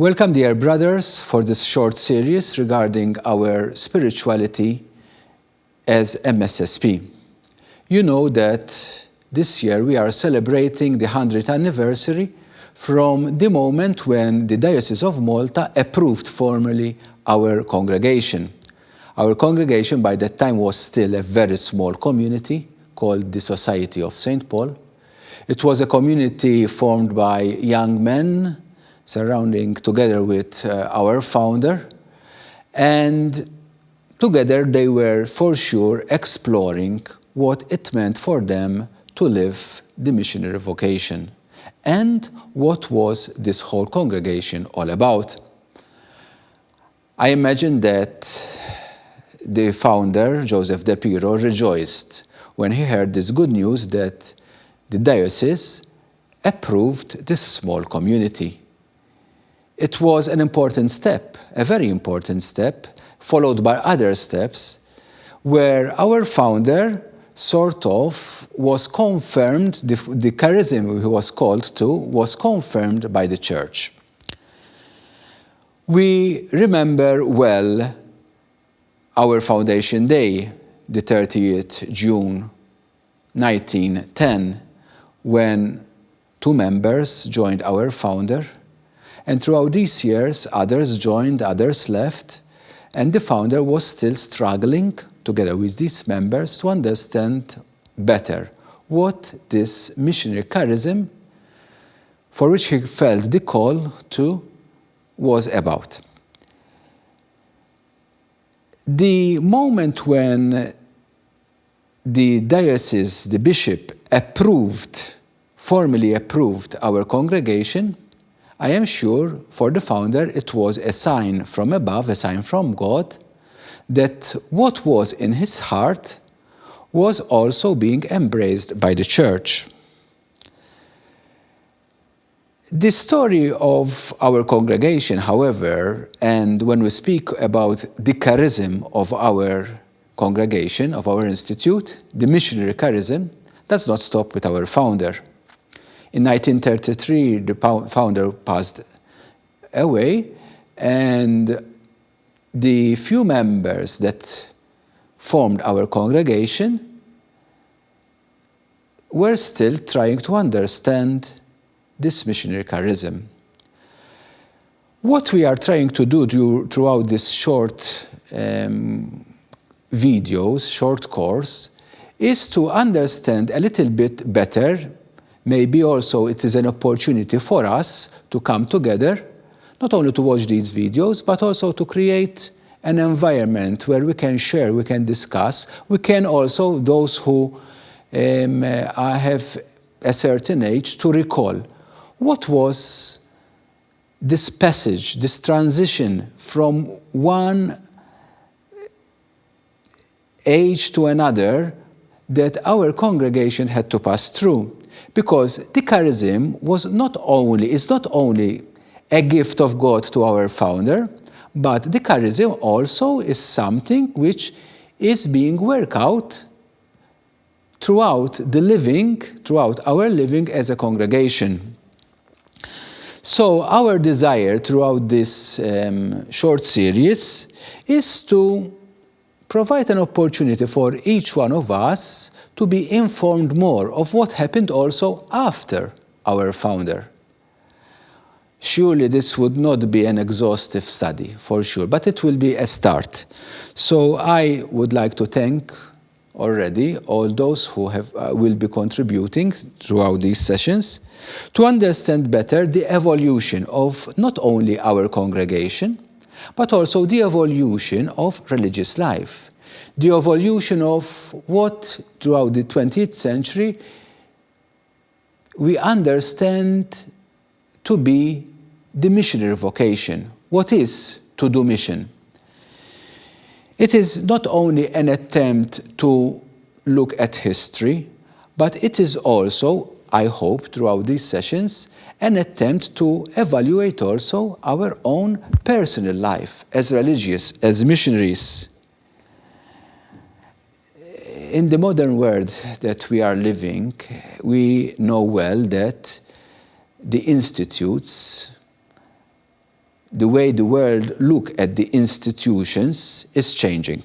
Welcome, dear brothers, for this short series regarding our spirituality as MSSP. You know that this year we are celebrating the 100th anniversary from the moment when the Diocese of Malta approved formally our congregation. Our congregation by that time was still a very small community called the Society of St. Paul. It was a community formed by young men surrounding together with our founder, and together they were for sure exploring what it meant for them to live the missionary vocation and what was this whole congregation all about. I imagine that the founder, Joseph De Piro, rejoiced when he heard this good news that the diocese approved this small community. It was an important step, a very important step, followed by other steps, where our founder sort of was confirmed, the charism he was called to was confirmed by the church. We remember well our foundation day, the 30th June 1910, when two members joined our founder. And throughout these years, others joined, others left, and the founder was still struggling, together with these members, to understand better what this missionary charism, for which he felt the call to, was about. The moment when the diocese, the bishop, formally approved our congregation, I am sure for the founder it was a sign from above, a sign from God, that what was in his heart was also being embraced by the church. The story of our congregation, however, and when we speak about the charism of our congregation, of our institute, the missionary charism, does not stop with our founder. In 1933, the founder passed away, and the few members that formed our congregation were still trying to understand this missionary charism. What we are trying to do throughout this short videos, short course, is to understand a little bit better. Maybe also it is an opportunity for us to come together, not only to watch these videos, but also to create an environment where we can share, we can discuss. We can also, those who have a certain age, to recall what was this passage, this transition from one age to another that our congregation had to pass through. Because the charism is not only a gift of God to our founder, but the charism also is something which is being worked out throughout our living as a congregation. So our desire throughout this short series is to provide an opportunity for each one of us to be informed more of what happened also after our founder. Surely this would not be an exhaustive study, for sure, but it will be a start. So I would like to thank already all those who will be contributing throughout these sessions to understand better the evolution of not only our congregation, but also the evolution of religious life, the evolution of what throughout the 20th century we understand to be the missionary vocation. What is to do mission? It is not only an attempt to look at history, but it is also, I hope, throughout these sessions, an attempt to evaluate also our own personal life as religious, as missionaries. In the modern world that we are living, we know well that the institutes the way the world look at the institutions is changing.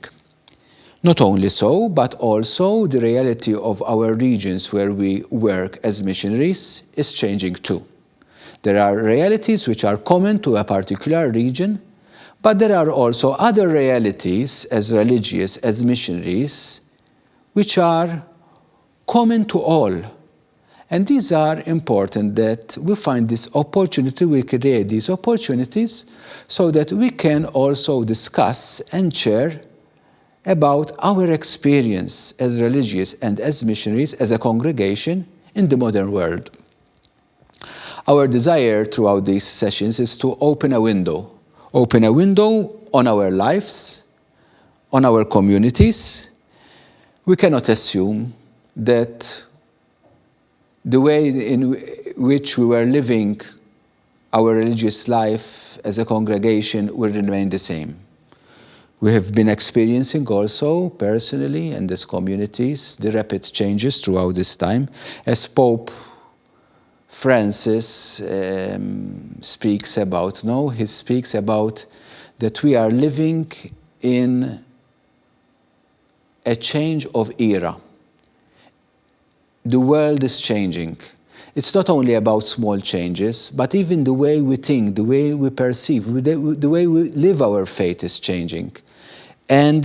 Not only so, but also the reality of our regions where we work as missionaries is changing too. There are realities which are common to a particular region, but there are also other realities as religious, as missionaries, which are common to all. And these are important that we find this opportunity, we create these opportunities so that we can also discuss and share about our experience as religious and as missionaries, as a congregation in the modern world. Our desire throughout these sessions is to open a window on our lives, on our communities. We cannot assume that the way in which we were living our religious life as a congregation will remain the same. We have been experiencing also personally and as communities the rapid changes throughout this time. As Pope Francis speaks about that we are living in a change of era. The world is changing. It's not only about small changes, but even the way we think, the way we perceive, the way we live our faith is changing. And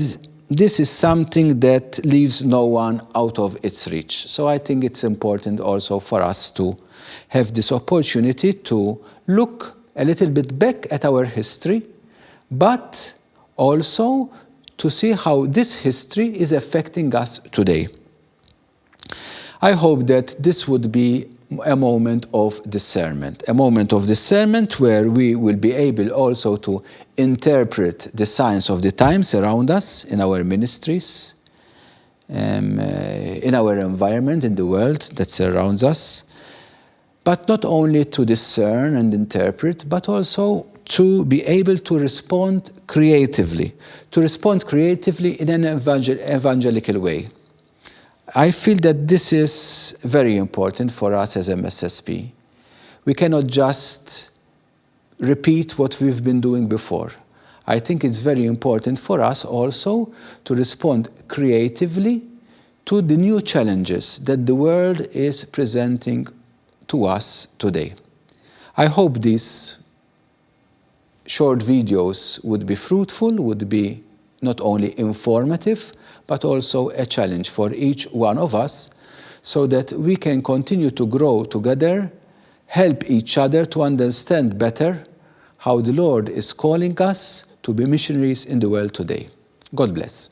this is something that leaves no one out of its reach. So I think it's important also for us to have this opportunity to look a little bit back at our history, but also to see how this history is affecting us today. I hope that this would be a moment of discernment where we will be able also to interpret the signs of the times around us in our ministries, in our environment, in the world that surrounds us, but not only to discern and interpret, but also to be able to respond creatively in an evangelical way. I feel that this is very important for us as MSSP. We cannot just repeat what we've been doing before. I think it's very important for us also to respond creatively to the new challenges that the world is presenting to us today. I hope these short videos would be fruitful, would be not only informative, but also a challenge for each one of us so that we can continue to grow together, help each other to understand better how the Lord is calling us to be missionaries in the world today. God bless.